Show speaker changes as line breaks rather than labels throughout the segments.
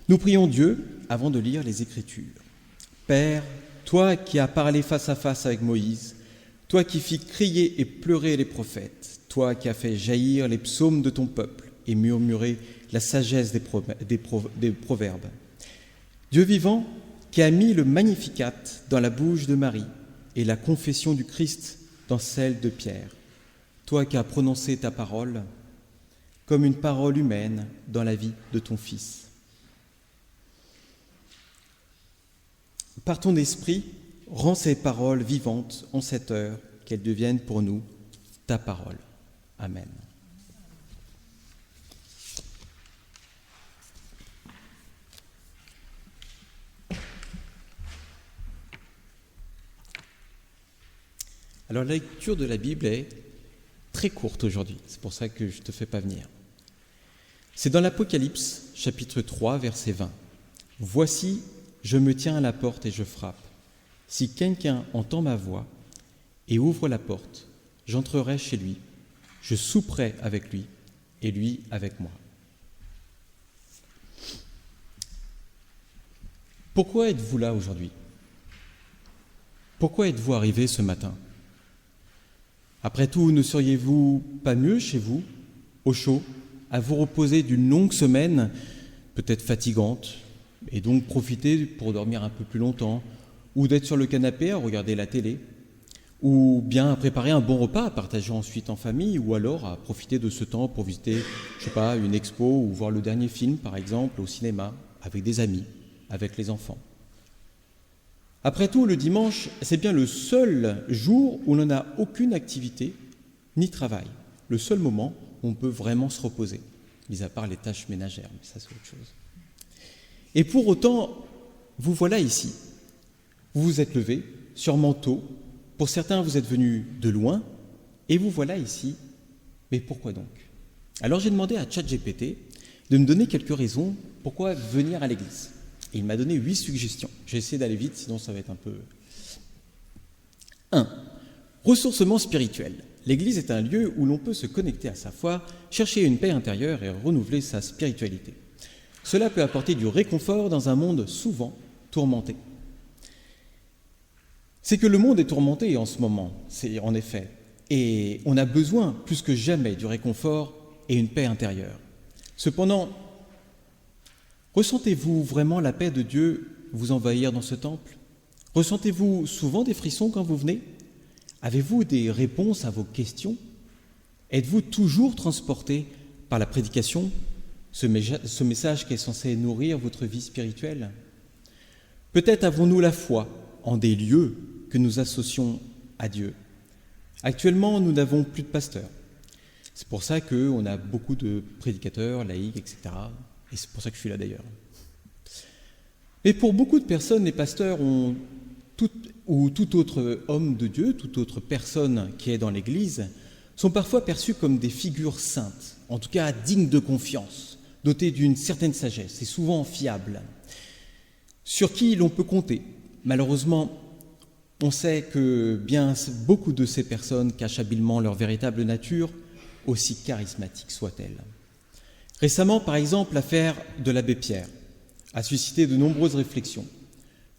Nous prions Dieu avant de lire les Écritures. Père, toi qui as parlé face à face avec Moïse, toi qui fis crier et pleurer les prophètes, toi qui as fait jaillir les psaumes de ton peuple et murmurer la sagesse des proverbes. Dieu vivant, qui a mis le Magnificat dans la bouche de Marie et la confession du Christ dans celle de Pierre, toi qui as prononcé ta parole comme une parole humaine dans la vie de ton Fils. Par ton esprit, rends ces paroles vivantes en cette heure, qu'elles deviennent pour nous ta parole. Amen. Alors la lecture de la Bible est très courte aujourd'hui, c'est pour ça que je ne te fais pas venir. C'est dans l'Apocalypse, chapitre 3, verset 20. « Voici, je me tiens à la porte et je frappe. Si quelqu'un entend ma voix et ouvre la porte, j'entrerai chez lui, je souperai avec lui et lui avec moi. » Pourquoi êtes-vous là aujourd'hui ? Pourquoi êtes-vous arrivé ce matin ? Après tout, ne seriez-vous pas mieux chez vous, au chaud, à vous reposer d'une longue semaine, peut-être fatigante, et donc profiter pour dormir un peu plus longtemps, ou d'être sur le canapé à regarder la télé, ou bien à préparer un bon repas à partager ensuite en famille, ou alors à profiter de ce temps pour visiter, une expo ou voir le dernier film, par exemple, au cinéma, avec des amis, avec les enfants. Après tout, le dimanche, c'est bien le seul jour où l'on n'a aucune activité ni travail, le seul moment où on peut vraiment se reposer, mis à part les tâches ménagères, mais ça c'est autre chose. Et pour autant, vous voilà ici. Vous vous êtes levés, sûrement tôt. Pour certains, vous êtes venus de loin. Et vous voilà ici. Mais pourquoi donc ? Alors j'ai demandé à ChatGPT de me donner quelques raisons pourquoi venir à l'église. Et il m'a donné 8 suggestions. J'ai essayé d'aller vite, sinon ça va être un peu... 1. Ressourcement spirituel. L'église est un lieu où l'on peut se connecter à sa foi, chercher une paix intérieure et renouveler sa spiritualité. Cela peut apporter du réconfort dans un monde souvent tourmenté. C'est que le monde est tourmenté en ce moment, c'est en effet, et on a besoin plus que jamais du réconfort et une paix intérieure. Cependant, ressentez-vous vraiment la paix de Dieu vous envahir dans ce temple ? Ressentez-vous souvent des frissons quand vous venez ? Avez-vous des réponses à vos questions ? Êtes-vous toujours transporté par la prédication ? Ce message qui est censé nourrir votre vie spirituelle. Peut-être avons-nous la foi en des lieux que nous associons à Dieu. Actuellement, nous n'avons plus de pasteurs. C'est pour ça qu'on a beaucoup de prédicateurs, laïcs, etc. Et c'est pour ça que je suis là d'ailleurs. Mais pour beaucoup de personnes, les pasteurs ou tout autre homme de Dieu, toute autre personne qui est dans l'Église, sont parfois perçus comme des figures saintes, en tout cas dignes de confiance, dotés d'une certaine sagesse et souvent fiables, sur qui l'on peut compter. Malheureusement, on sait que bien beaucoup de ces personnes cachent habilement leur véritable nature, aussi charismatique soit-elle. Récemment, par exemple, l'affaire de l'abbé Pierre a suscité de nombreuses réflexions.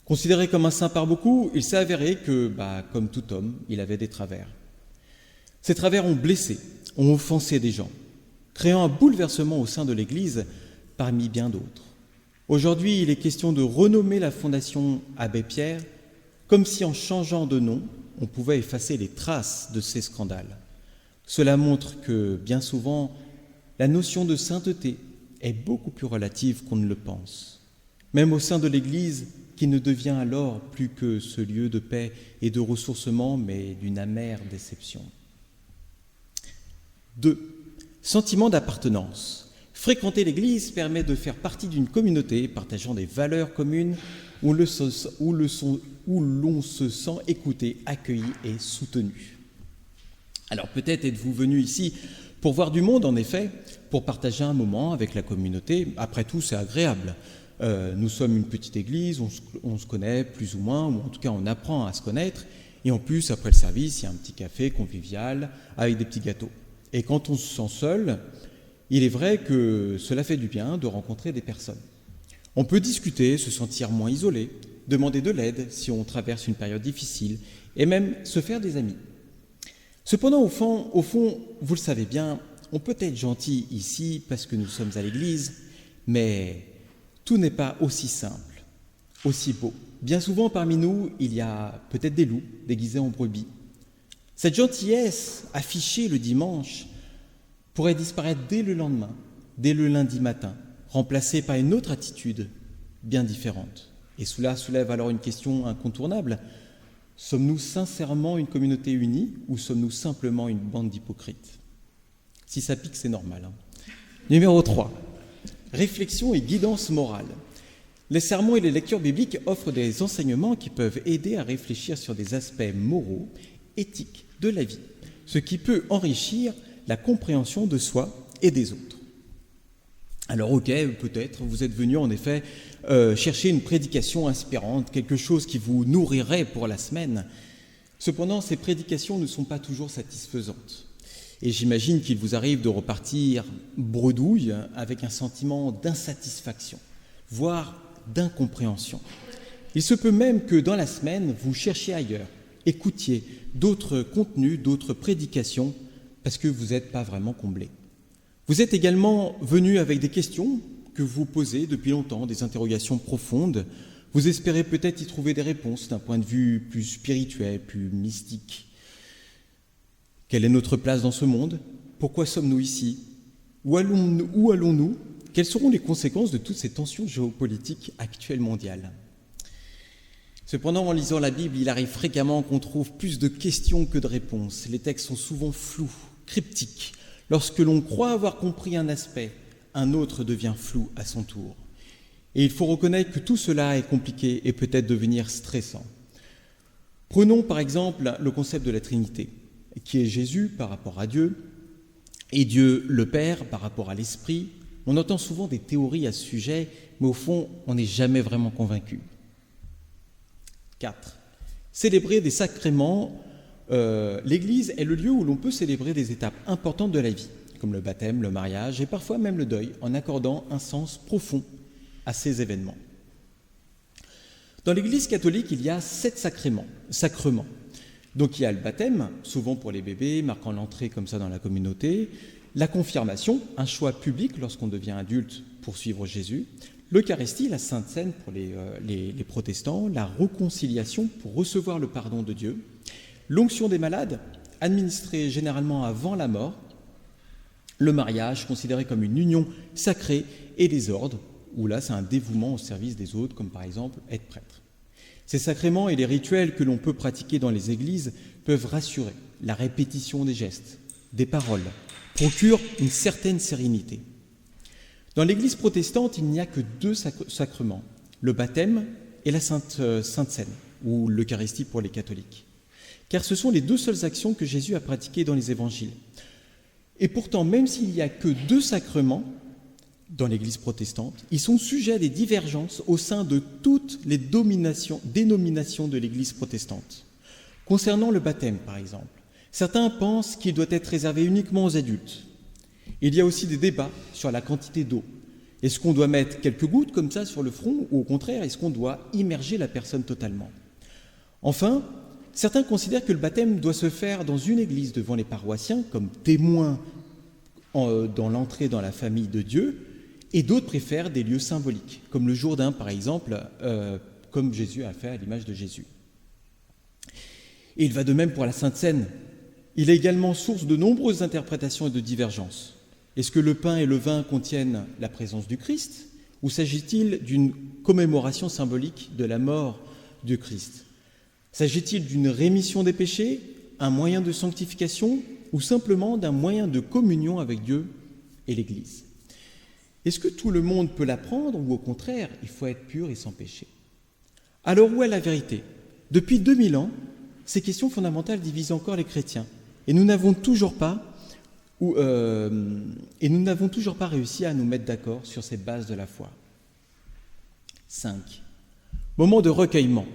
Considéré comme un saint par beaucoup, il s'est avéré que, comme tout homme, il avait des travers. Ces travers ont blessé, ont offensé des gens, créant un bouleversement au sein de l'Église parmi bien d'autres. Aujourd'hui, il est question de renommer la fondation Abbé Pierre, comme si en changeant de nom, on pouvait effacer les traces de ces scandales. Cela montre que, bien souvent, la notion de sainteté est beaucoup plus relative qu'on ne le pense, même au sein de l'Église, qui ne devient alors plus que ce lieu de paix et de ressourcement, mais d'une amère déception. 2. Sentiment d'appartenance. Fréquenter l'Église permet de faire partie d'une communauté partageant des valeurs communes où l'on se sent écouté, accueilli et soutenu. Alors peut-être êtes-vous venu ici pour voir du monde, en effet, pour partager un moment avec la communauté. Après tout, c'est agréable. Nous sommes une petite église, on se connaît plus ou moins, ou en tout cas on apprend à se connaître. Et en plus, après le service, il y a un petit café convivial avec des petits gâteaux. Et quand on se sent seul, il est vrai que cela fait du bien de rencontrer des personnes. On peut discuter, se sentir moins isolé, demander de l'aide si on traverse une période difficile, et même se faire des amis. Cependant, au fond, vous le savez bien, on peut être gentil ici parce que nous sommes à l'église, mais tout n'est pas aussi simple, aussi beau. Bien souvent, parmi nous, il y a peut-être des loups déguisés en brebis. Cette gentillesse affichée le dimanche pourrait disparaître dès le lendemain, dès le lundi matin, remplacée par une autre attitude bien différente. Et cela soulève alors une question incontournable. Sommes-nous sincèrement une communauté unie ou sommes-nous simplement une bande d'hypocrites ? Si ça pique, c'est normal. Numéro 3. Réflexion et guidance morale. Les sermons et les lectures bibliques offrent des enseignements qui peuvent aider à réfléchir sur des aspects moraux, éthiques de la vie, ce qui peut enrichir la compréhension de soi et des autres. Alors ok, peut-être vous êtes venu en effet chercher une prédication inspirante, quelque chose qui vous nourrirait pour la semaine. Cependant, ces prédications ne sont pas toujours satisfaisantes. Et j'imagine qu'il vous arrive de repartir bredouille avec un sentiment d'insatisfaction, voire d'incompréhension. Il se peut même que dans la semaine, vous cherchiez ailleurs, écoutiez d'autres contenus, d'autres prédications, parce que vous n'êtes pas vraiment comblé. Vous êtes également venu avec des questions que vous posez depuis longtemps, des interrogations profondes. Vous espérez peut-être y trouver des réponses d'un point de vue plus spirituel, plus mystique. Quelle est notre place dans ce monde ? Pourquoi sommes-nous ici ? Où allons-nous ? Quelles seront les conséquences de toutes ces tensions géopolitiques actuelles mondiales ? Cependant, en lisant la Bible, il arrive fréquemment qu'on trouve plus de questions que de réponses. Les textes sont souvent flous, cryptiques. Lorsque l'on croit avoir compris un aspect, un autre devient flou à son tour. Et il faut reconnaître que tout cela est compliqué et peut-être devenir stressant. Prenons par exemple le concept de la Trinité, qui est Jésus par rapport à Dieu, et Dieu le Père par rapport à l'Esprit. On entend souvent des théories à ce sujet, mais au fond, on n'est jamais vraiment convaincu. 4. Célébrer des sacrements. L'Église est le lieu où l'on peut célébrer des étapes importantes de la vie, comme le baptême, le mariage et parfois même le deuil, en accordant un sens profond à ces événements. Dans l'Église catholique, il y a 7 sacrements. Donc il y a le baptême, souvent pour les bébés, marquant l'entrée comme ça dans la communauté, la confirmation, un choix public lorsqu'on devient adulte pour suivre Jésus, l'Eucharistie, la Sainte Seine pour les protestants, la réconciliation pour recevoir le pardon de Dieu, l'onction des malades, administrée généralement avant la mort, le mariage, considéré comme une union sacrée, et des ordres, où là c'est un dévouement au service des autres, comme par exemple être prêtre. Ces sacrements et les rituels que l'on peut pratiquer dans les églises peuvent rassurer. La répétition des gestes, des paroles, procure une certaine sérénité. Dans l'Église protestante, il n'y a que 2 sacrements, le baptême et la Sainte Seine, ou l'Eucharistie pour les catholiques. Car ce sont les 2 seules actions que Jésus a pratiquées dans les évangiles. Et pourtant, même s'il n'y a que 2 sacrements dans l'Église protestante, ils sont sujets à des divergences au sein de toutes les dénominations de l'Église protestante. Concernant le baptême, par exemple, certains pensent qu'il doit être réservé uniquement aux adultes. Il y a aussi des débats sur la quantité d'eau. Est-ce qu'on doit mettre quelques gouttes comme ça sur le front ou au contraire, est-ce qu'on doit immerger la personne totalement ? Enfin, certains considèrent que le baptême doit se faire dans une église devant les paroissiens comme témoins dans l'entrée dans la famille de Dieu, et d'autres préfèrent des lieux symboliques, comme le Jourdain par exemple, comme Jésus a fait à l'image de Jésus. Et il va de même pour la Sainte Seine. Il est également source de nombreuses interprétations et de divergences. Est-ce que le pain et le vin contiennent la présence du Christ, ou s'agit-il d'une commémoration symbolique de la mort du Christ ? S'agit-il d'une rémission des péchés, un moyen de sanctification, ou simplement d'un moyen de communion avec Dieu et l'Église ? Est-ce que tout le monde peut l'apprendre, ou au contraire, il faut être pur et sans péché ? Alors où est la vérité ? Depuis 2000 ans, ces questions fondamentales divisent encore les chrétiens, et nous n'avons toujours pas réussi à nous mettre d'accord sur ces bases de la foi. 5. Moment de recueillement.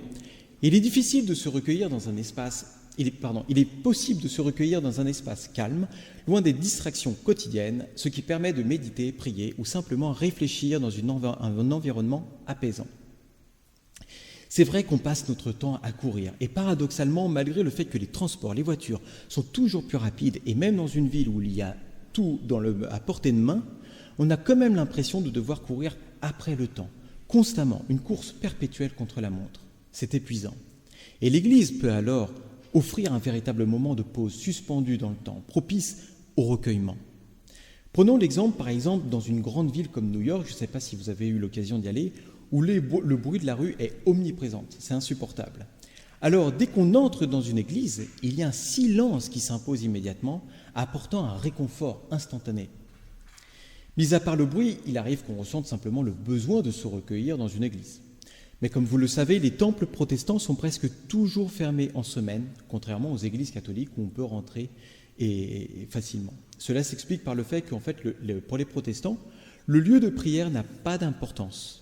Il est difficile de se recueillir dans un espace il est possible de se recueillir dans un espace calme, loin des distractions quotidiennes, ce qui permet de méditer, prier ou simplement réfléchir dans un environnement apaisant. C'est vrai qu'on passe notre temps à courir et paradoxalement, malgré le fait que les transports, les voitures sont toujours plus rapides et même dans une ville où il y a tout à portée de main, on a quand même l'impression de devoir courir après le temps, constamment, une course perpétuelle contre la montre. C'est épuisant. Et l'Église peut alors offrir un véritable moment de pause suspendu dans le temps, propice au recueillement. Prenons l'exemple, par exemple, dans une grande ville comme New York, je ne sais pas si vous avez eu l'occasion d'y aller, où le bruit de la rue est omniprésent, c'est insupportable. Alors, dès qu'on entre dans une église, il y a un silence qui s'impose immédiatement, apportant un réconfort instantané. Mis à part le bruit, il arrive qu'on ressente simplement le besoin de se recueillir dans une église. Mais comme vous le savez, les temples protestants sont presque toujours fermés en semaine, contrairement aux églises catholiques où on peut rentrer facilement. Cela s'explique par le fait qu'en fait, pour les protestants, le lieu de prière n'a pas d'importance.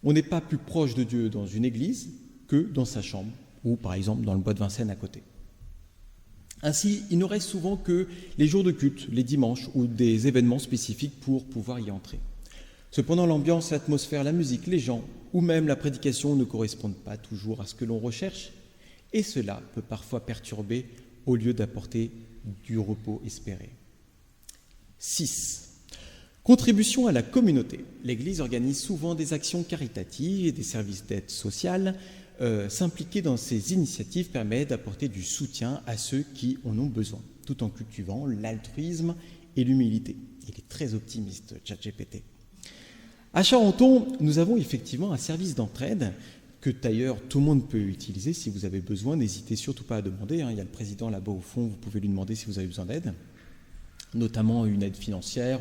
On n'est pas plus proche de Dieu dans une église que dans sa chambre, ou par exemple dans le bois de Vincennes à côté. Ainsi, il ne reste souvent que les jours de culte, les dimanches ou des événements spécifiques pour pouvoir y entrer. Cependant, l'ambiance, l'atmosphère, la musique, les gens ou même la prédication ne correspondent pas toujours à ce que l'on recherche et cela peut parfois perturber au lieu d'apporter du repos espéré. 6. Contribution à la communauté. L'Église organise souvent des actions caritatives et des services d'aide sociale. S'impliquer dans ces initiatives permet d'apporter du soutien à ceux qui en ont besoin, tout en cultivant l'altruisme et l'humilité. Il est très optimiste, ChatGPT. À Charenton, nous avons effectivement un service d'entraide que d'ailleurs tout le monde peut utiliser si vous avez besoin. N'hésitez surtout pas à demander. Il y a le président là-bas au fond, vous pouvez lui demander si vous avez besoin d'aide, notamment une aide financière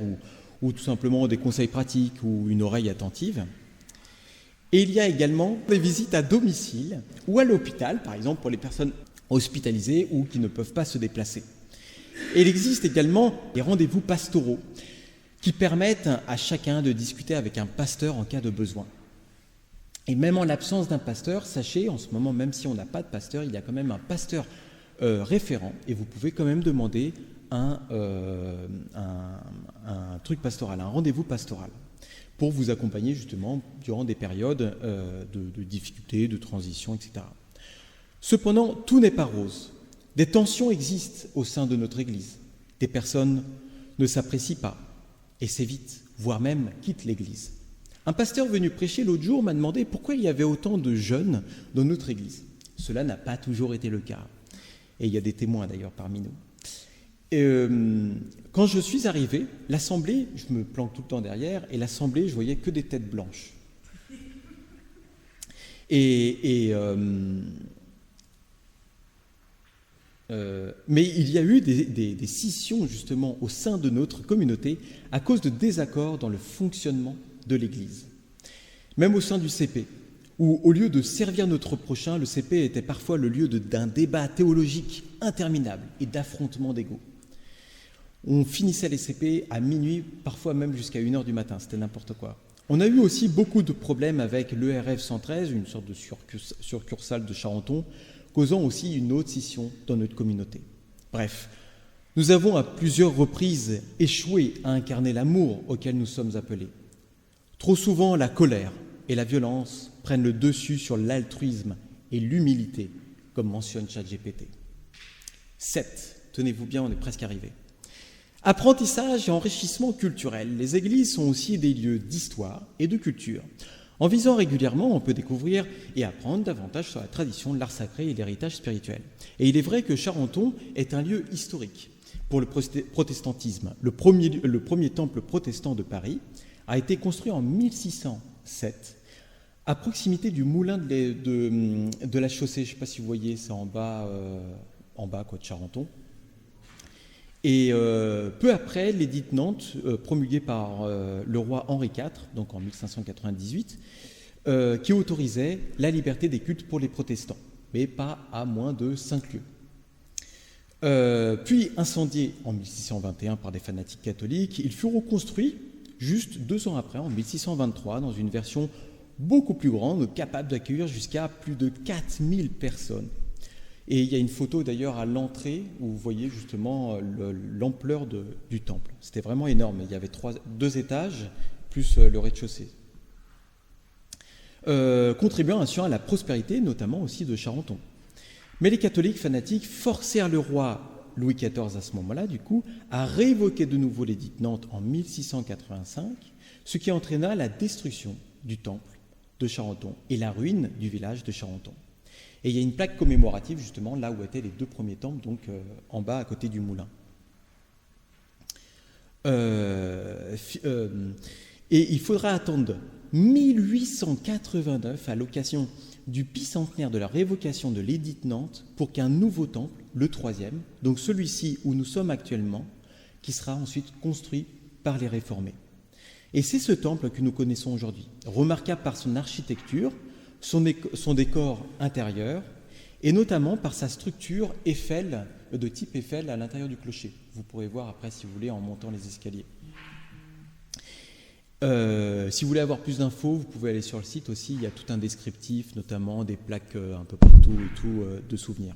ou tout simplement des conseils pratiques ou une oreille attentive. Et il y a également des visites à domicile ou à l'hôpital, par exemple pour les personnes hospitalisées ou qui ne peuvent pas se déplacer. Et il existe également des rendez-vous pastoraux qui permettent à chacun de discuter avec un pasteur en cas de besoin. Et même en l'absence d'un pasteur, sachez, en ce moment, même si on n'a pas de pasteur, il y a quand même un pasteur référent et vous pouvez quand même demander un truc pastoral, un rendez-vous pastoral pour vous accompagner justement durant des périodes de difficultés, de transition, etc. Cependant, tout n'est pas rose. Des tensions existent au sein de notre Église. Des personnes ne s'apprécient pas et s'évitent, voire même quittent l'Église. Un pasteur venu prêcher l'autre jour m'a demandé pourquoi il y avait autant de jeunes dans notre Église. Cela n'a pas toujours été le cas. Et il y a des témoins d'ailleurs parmi nous. Quand je suis arrivé, l'assemblée, je me planque tout le temps derrière, et l'assemblée, je voyais que des têtes blanches. Mais il y a eu des scissions justement au sein de notre communauté à cause de désaccords dans le fonctionnement de l'Église. Même au sein du CP, où au lieu de servir notre prochain, le CP était parfois le lieu d'un débat théologique interminable et d'affrontements d'ego. On finissait les CP à minuit, parfois même jusqu'à 1h du matin, c'était n'importe quoi. On a eu aussi beaucoup de problèmes avec l'ERF 113, une sorte de succursale de Charenton, causant aussi une autre scission dans notre communauté. Bref, nous avons à plusieurs reprises échoué à incarner l'amour auquel nous sommes appelés. Trop souvent, la colère et la violence prennent le dessus sur l'altruisme et l'humilité, comme mentionne ChatGPT. 7. Tenez-vous bien, on est presque arrivé. Apprentissage et enrichissement culturel. Les églises sont aussi des lieux d'histoire et de culture. En visant régulièrement, on peut découvrir et apprendre davantage sur la tradition de l'art sacré et l'héritage spirituel. Et il est vrai que Charenton est un lieu historique pour le protestantisme. Le premier temple protestant de Paris a été construit en 1607 à proximité du moulin de la chaussée. Je ne sais pas si vous voyez, c'est en bas de Charenton. Et peu après, l'édit de Nantes, promulgué par le roi Henri IV, donc en 1598, qui autorisait la liberté des cultes pour les protestants, mais pas à moins de 5 lieux. Puis incendié en 1621 par des fanatiques catholiques, il fut reconstruit juste 2 ans après, en 1623, dans une version beaucoup plus grande, capable d'accueillir jusqu'à plus de 4000 personnes. Et il y a une photo d'ailleurs à l'entrée où vous voyez justement l'ampleur du temple. C'était vraiment énorme. Il y avait 2 étages plus le rez-de-chaussée. Contribuant ainsi à la prospérité, notamment aussi de Charenton. Mais les catholiques fanatiques forcèrent le roi Louis XIV à ce moment-là, du coup, à révoquer de nouveau l'édit de Nantes en 1685, ce qui entraîna la destruction du temple de Charenton et la ruine du village de Charenton. Et il y a une plaque commémorative justement là où étaient les 2 premiers temples, donc en bas à côté du moulin. Et il faudra attendre 1889 à l'occasion du bicentenaire de la révocation de l'édit de Nantes pour qu'un nouveau temple, le 3e, donc celui-ci où nous sommes actuellement, qui sera ensuite construit par les réformés. Et c'est ce temple que nous connaissons aujourd'hui, remarquable par son architecture, son décor intérieur, et notamment par sa structure Eiffel, de type Eiffel à l'intérieur du clocher. Vous pourrez voir après si vous voulez en montant les escaliers. Si vous voulez avoir plus d'infos, vous pouvez aller sur le site aussi, il y a tout un descriptif, notamment des plaques un peu partout et tout de souvenirs.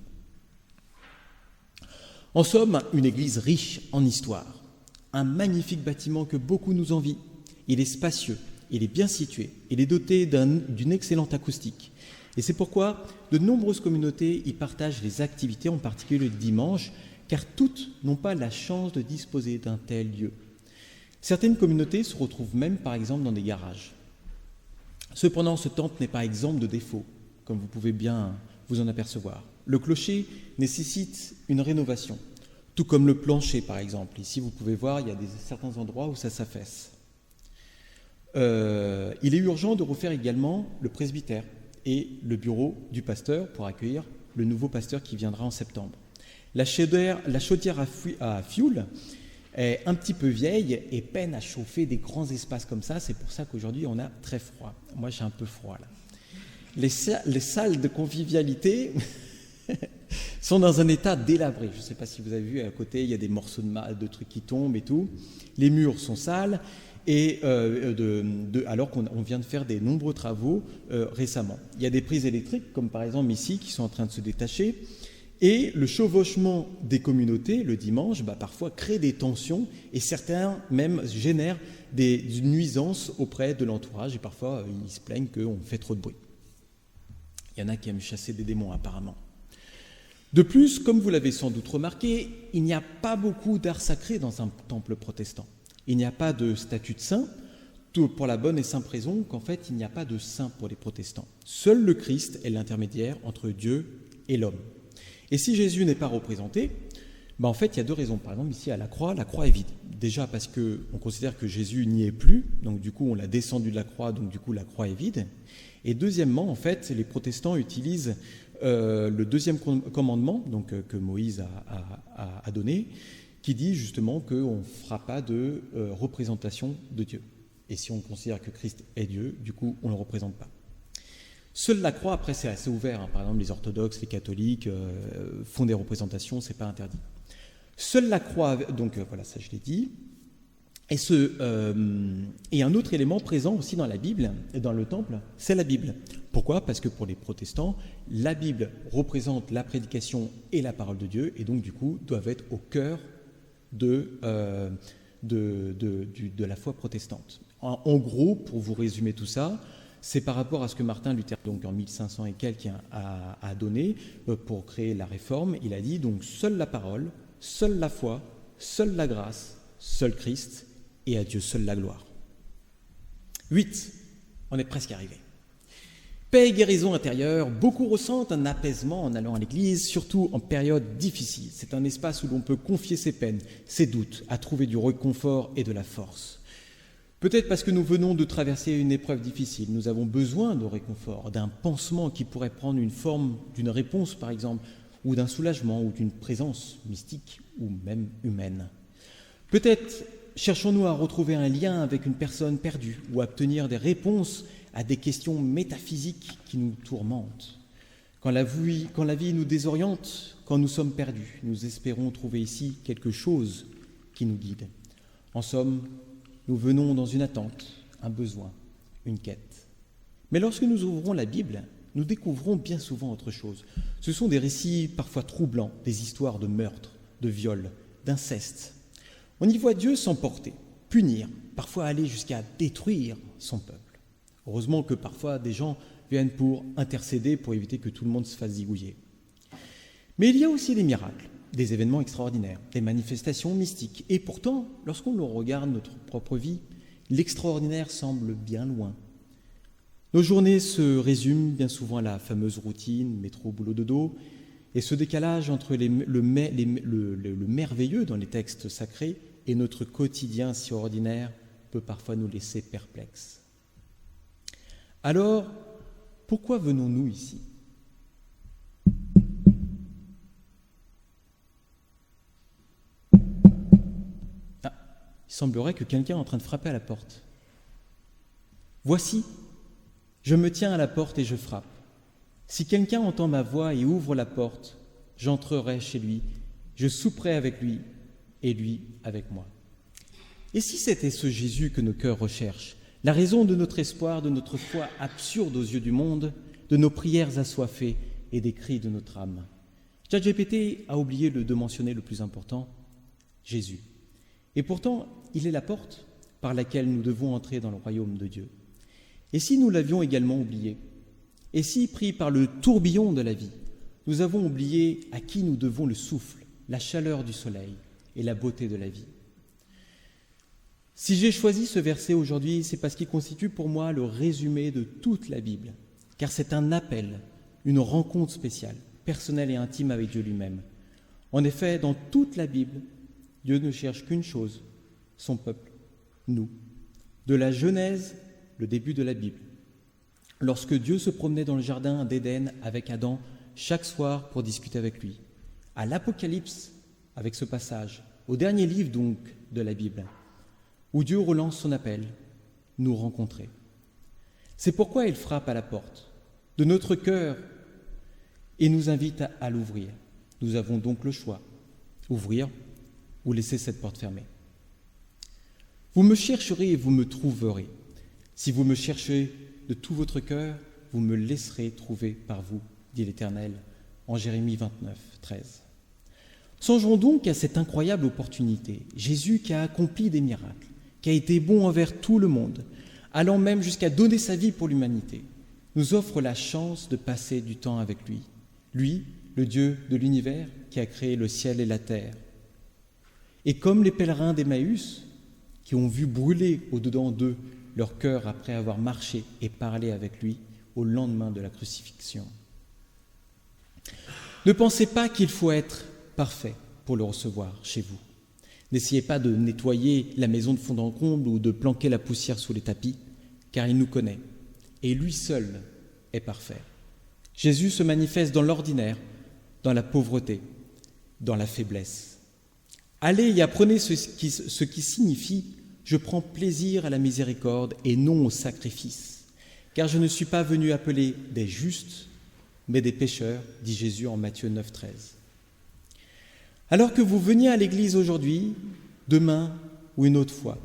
En somme, une église riche en histoire, un magnifique bâtiment que beaucoup nous envient. Il est spacieux, il est bien situé, il est doté d'une excellente acoustique. Et c'est pourquoi de nombreuses communautés y partagent les activités, en particulier le dimanche, car toutes n'ont pas la chance de disposer d'un tel lieu. Certaines communautés se retrouvent même, par exemple, dans des garages. Cependant, ce temple n'est pas exempt de défauts, comme vous pouvez bien vous en apercevoir. Le clocher nécessite une rénovation, tout comme le plancher, par exemple. Ici, vous pouvez voir, il y a certains endroits où ça s'affaisse. Il est urgent de refaire également le presbytère et le bureau du pasteur pour accueillir le nouveau pasteur qui viendra en septembre. La chaudière à fioul est un petit peu vieille et peine à chauffer des grands espaces comme ça. C'est pour ça qu'aujourd'hui, on a très froid. Moi, j'ai un peu froid, là. Les salles de convivialité sont dans un état délabré. Je ne sais pas si vous avez vu, à côté, il y a des morceaux de trucs qui tombent et tout. Les murs sont sales, et alors qu'on vient de faire des nombreux travaux récemment. Il y a des prises électriques, comme par exemple ici, qui sont en train de se détacher. Et le chevauchement des communautés, le dimanche, parfois crée des tensions et certains même génèrent des nuisances auprès de l'entourage et parfois ils se plaignent qu'on fait trop de bruit. Il y en a qui aiment chasser des démons apparemment. De plus, comme vous l'avez sans doute remarqué, il n'y a pas beaucoup d'art sacré dans un temple protestant. Il n'y a pas de statue de saint, pour la bonne et simple raison qu'en fait il n'y a pas de saint pour les protestants. Seul le Christ est l'intermédiaire entre Dieu et l'homme. Et si Jésus n'est pas représenté, en fait, il y a 2 raisons. Par exemple, ici, à la croix est vide. Déjà parce qu'on considère que Jésus n'y est plus, donc du coup, on l'a descendu de la croix, donc du coup, la croix est vide. Et deuxièmement, en fait, les protestants utilisent le 2e commandement donc, que Moïse a donné, qui dit justement qu'on ne fera pas de représentation de Dieu. Et si on considère que Christ est Dieu, du coup, on ne le représente pas. Seule la croix, après c'est assez ouvert, Par exemple, les orthodoxes, les catholiques font des représentations, c'est pas interdit. Seule la croix, donc voilà, ça je l'ai dit. Et un autre élément présent aussi dans la Bible, et dans le temple, c'est la Bible. Pourquoi ? Parce que pour les protestants, la Bible représente la prédication et la parole de Dieu, et donc du coup doivent être au cœur de la foi protestante. En gros, pour vous résumer tout ça, c'est par rapport à ce que Martin Luther, donc en 1500 et quelques, a donné pour créer la réforme. Il a dit donc seule la parole, seule la foi, seule la grâce, seul Christ, et à Dieu seule la gloire. 8. On est presque arrivé. Paix et guérison intérieure, beaucoup ressentent un apaisement en allant à l'église, surtout en période difficile. C'est un espace où l'on peut confier ses peines, ses doutes, à trouver du réconfort et de la force. Peut-être parce que nous venons de traverser une épreuve difficile, nous avons besoin de réconfort, d'un pansement qui pourrait prendre une forme d'une réponse par exemple, ou d'un soulagement, ou d'une présence mystique, ou même humaine. Peut-être cherchons-nous à retrouver un lien avec une personne perdue, ou à obtenir des réponses à des questions métaphysiques qui nous tourmentent. Quand la vie nous désoriente, quand nous sommes perdus, nous espérons trouver ici quelque chose qui nous guide. En somme, nous venons dans une attente, un besoin, une quête. Mais lorsque nous ouvrons la Bible, nous découvrons bien souvent autre chose. Ce sont des récits parfois troublants, des histoires de meurtre, de viol, d'inceste. On y voit Dieu s'emporter, punir, parfois aller jusqu'à détruire son peuple. Heureusement que parfois des gens viennent pour intercéder, pour éviter que tout le monde se fasse zigouiller. Mais il y a aussi des miracles, des événements extraordinaires, des manifestations mystiques. Et pourtant, lorsqu'on regarde notre propre vie, l'extraordinaire semble bien loin. Nos journées se résument bien souvent à la fameuse routine, métro, boulot, dodo, et ce décalage entre le merveilleux dans les textes sacrés et notre quotidien si ordinaire peut parfois nous laisser perplexes. Alors, pourquoi venons-nous ici ? Il semblerait que quelqu'un est en train de frapper à la porte. Voici, je me tiens à la porte et je frappe. Si quelqu'un entend ma voix et ouvre la porte, j'entrerai chez lui, je souperai avec lui et lui avec moi. Et si c'était ce Jésus que nos cœurs recherchent, la raison de notre espoir, de notre foi absurde aux yeux du monde, de nos prières assoiffées et des cris de notre âme. ChatGPT a oublié de mentionner le plus important, Jésus. Et pourtant, il est la porte par laquelle nous devons entrer dans le royaume de Dieu. Et si nous l'avions également oublié ? Et si, pris par le tourbillon de la vie, nous avons oublié à qui nous devons le souffle, la chaleur du soleil et la beauté de la vie ? Si j'ai choisi ce verset aujourd'hui, c'est parce qu'il constitue pour moi le résumé de toute la Bible, car c'est un appel, une rencontre spéciale, personnelle et intime avec Dieu lui-même. En effet, dans toute la Bible, Dieu ne cherche qu'une chose, son peuple, nous. De la Genèse, le début de la Bible. Lorsque Dieu se promenait dans le jardin d'Éden avec Adam chaque soir pour discuter avec lui. À l'Apocalypse, avec ce passage, au dernier livre donc de la Bible, où Dieu relance son appel, nous rencontrer. C'est pourquoi il frappe à la porte de notre cœur et nous invite à l'ouvrir. Nous avons donc le choix, ouvrir ou laisser cette porte fermée. Vous me chercherez et vous me trouverez. Si vous me cherchez de tout votre cœur, vous me laisserez trouver par vous, dit l'Éternel, en Jérémie 29, 13. Songeons donc à cette incroyable opportunité. Jésus qui a accompli des miracles, qui a été bon envers tout le monde, allant même jusqu'à donner sa vie pour l'humanité, nous offre la chance de passer du temps avec lui. Lui, le Dieu de l'univers qui a créé le ciel et la terre. Et comme les pèlerins d'Emmaüs, qui ont vu brûler au-dedans d'eux leur cœur après avoir marché et parlé avec lui au lendemain de la crucifixion. Ne pensez pas qu'il faut être parfait pour le recevoir chez vous. N'essayez pas de nettoyer la maison de fond en comble ou de planquer la poussière sous les tapis, car il nous connaît, et lui seul est parfait. Jésus se manifeste dans l'ordinaire, dans la pauvreté, dans la faiblesse. Allez et apprenez ce qui signifie « Je prends plaisir à la miséricorde et non au sacrifice, car je ne suis pas venu appeler des justes, mais des pécheurs, dit Jésus en Matthieu 9, 13. Alors que vous veniez à l'église aujourd'hui, demain ou une autre fois,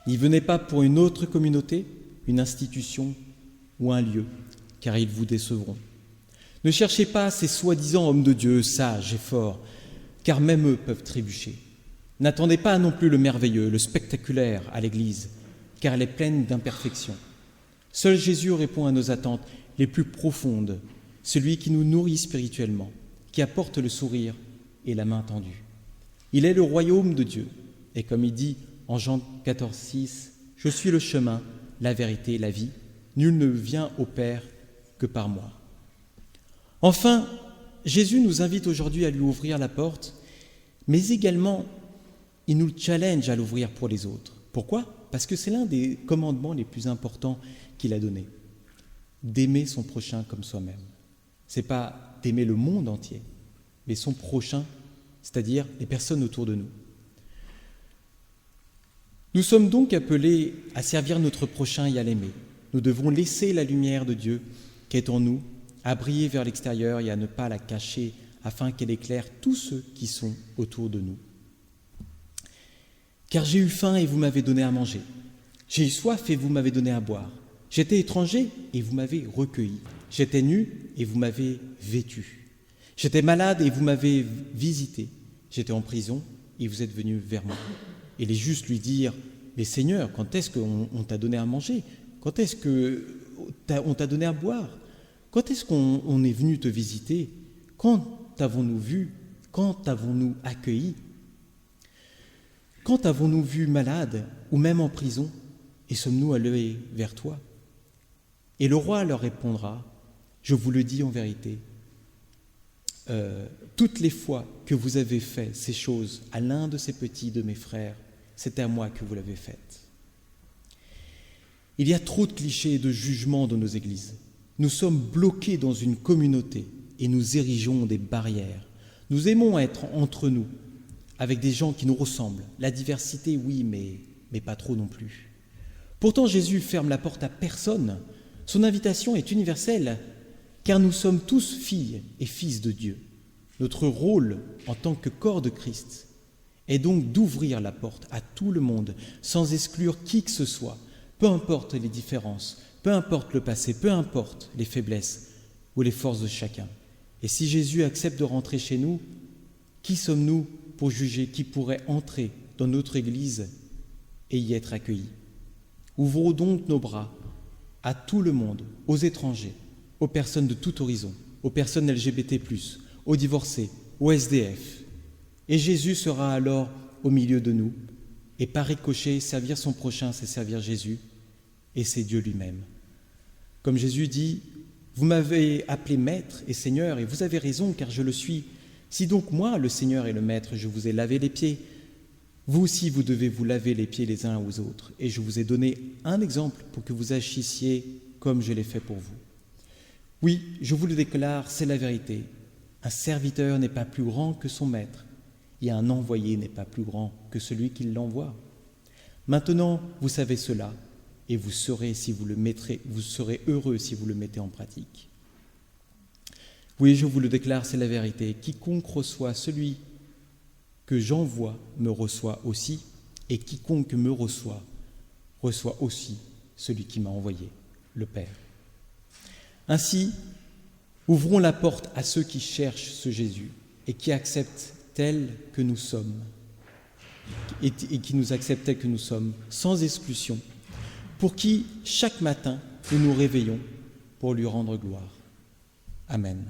n'y venez pas pour une autre communauté, une institution ou un lieu, car ils vous décevront. Ne cherchez pas ces soi-disant hommes de Dieu, sages et forts, car même eux peuvent trébucher. N'attendez pas non plus le merveilleux, le spectaculaire à l'Église, car elle est pleine d'imperfections. Seul Jésus répond à nos attentes les plus profondes, celui qui nous nourrit spirituellement, qui apporte le sourire et la main tendue. Il est le royaume de Dieu, et comme il dit en Jean 14, 6, « Je suis le chemin, la vérité, la vie, nul ne vient au Père que par moi. » Enfin, Jésus nous invite aujourd'hui à lui ouvrir la porte, mais également il nous challenge à l'ouvrir pour les autres. Pourquoi ? Parce que c'est l'un des commandements les plus importants qu'il a donnés. D'aimer son prochain comme soi-même. Ce n'est pas d'aimer le monde entier, mais son prochain, c'est-à-dire les personnes autour de nous. Nous sommes donc appelés à servir notre prochain et à l'aimer. Nous devons laisser la lumière de Dieu qui est en nous, à briller vers l'extérieur et à ne pas la cacher afin qu'elle éclaire tous ceux qui sont autour de nous. Car j'ai eu faim et vous m'avez donné à manger. J'ai eu soif et vous m'avez donné à boire. J'étais étranger et vous m'avez recueilli. J'étais nu et vous m'avez vêtu. J'étais malade et vous m'avez visité. J'étais en prison et vous êtes venu vers moi. » Et les justes lui dirent, « Mais Seigneur, quand est-ce qu'on t'a donné à manger? Quand est-ce qu'on t'a donné à boire? Quand est-ce qu'on est venu te visiter? Quand t'avons-nous vu? Quand t'avons-nous accueilli? Quand t'avons-nous vu malade ou même en prison? Et sommes-nous allés vers toi? » Et le roi leur répondra, « Je vous le dis en vérité, toutes les fois que vous avez fait ces choses à l'un de ces petits de mes frères, c'est à moi que vous l'avez faite. » Il y a trop de clichés et de jugements dans nos églises. Nous sommes bloqués dans une communauté et nous érigeons des barrières. Nous aimons être entre nous, avec des gens qui nous ressemblent. La diversité, oui, mais pas trop non plus. Pourtant, Jésus ferme la porte à personne. Son invitation est universelle, car nous sommes tous filles et fils de Dieu. Notre rôle en tant que corps de Christ est donc d'ouvrir la porte à tout le monde, sans exclure qui que ce soit, peu importe les différences, peu importe le passé, peu importe les faiblesses ou les forces de chacun. Et si Jésus accepte de rentrer chez nous, qui sommes-nous pour juger qui pourrait entrer dans notre Église et y être accueilli? Ouvrons donc nos bras à tout le monde, aux étrangers, aux personnes de tout horizon, aux personnes LGBT+, aux divorcés, aux SDF. Et Jésus sera alors au milieu de nous, et par ricochet, servir son prochain, c'est servir Jésus, et c'est Dieu lui-même. Comme Jésus dit, « Vous m'avez appelé Maître et Seigneur, et vous avez raison, car je le suis. Si donc moi, le Seigneur et le Maître, je vous ai lavé les pieds, vous aussi vous devez vous laver les pieds les uns aux autres. Et je vous ai donné un exemple pour que vous agissiez comme je l'ai fait pour vous. Oui, je vous le déclare, c'est la vérité. Un serviteur n'est pas plus grand que son maître, et un envoyé n'est pas plus grand que celui qui l'envoie. Maintenant, vous savez cela, et vous serez heureux si vous le mettez en pratique. Oui, je vous le déclare, c'est la vérité. Quiconque reçoit celui que j'envoie me reçoit aussi, et quiconque me reçoit aussi celui qui m'a envoyé, le Père. Ainsi, ouvrons la porte à ceux qui cherchent ce Jésus et qui acceptent tels que nous sommes, et qui nous acceptent tels que nous sommes, sans exclusion, pour qui, chaque matin, nous nous réveillons pour lui rendre gloire. Amen.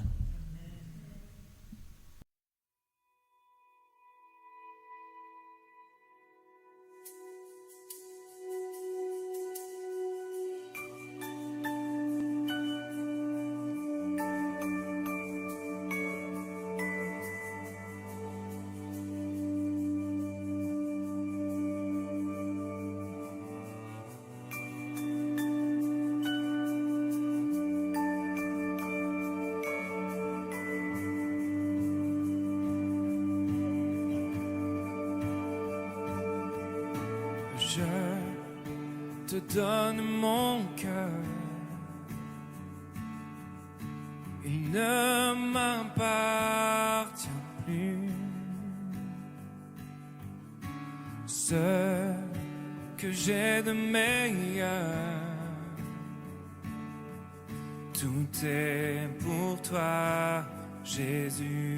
Je te donne mon cœur, il ne m'appartient plus. Ce que j'ai de meilleur, tout est pour toi, Jésus.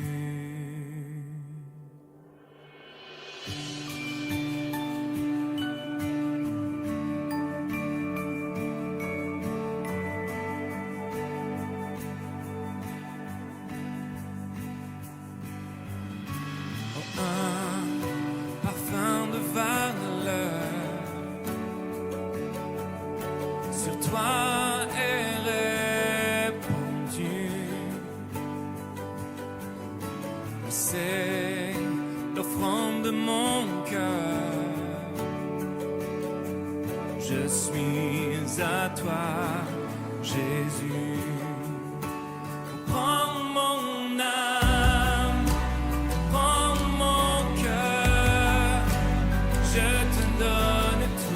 Sur toi est répandu, c'est l'offrande de mon cœur. Je suis à toi, Jésus. Prends mon âme, prends mon cœur, je te donne tout.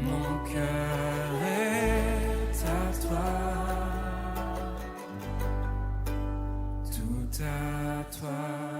Mon cœur est à toi, tout à toi.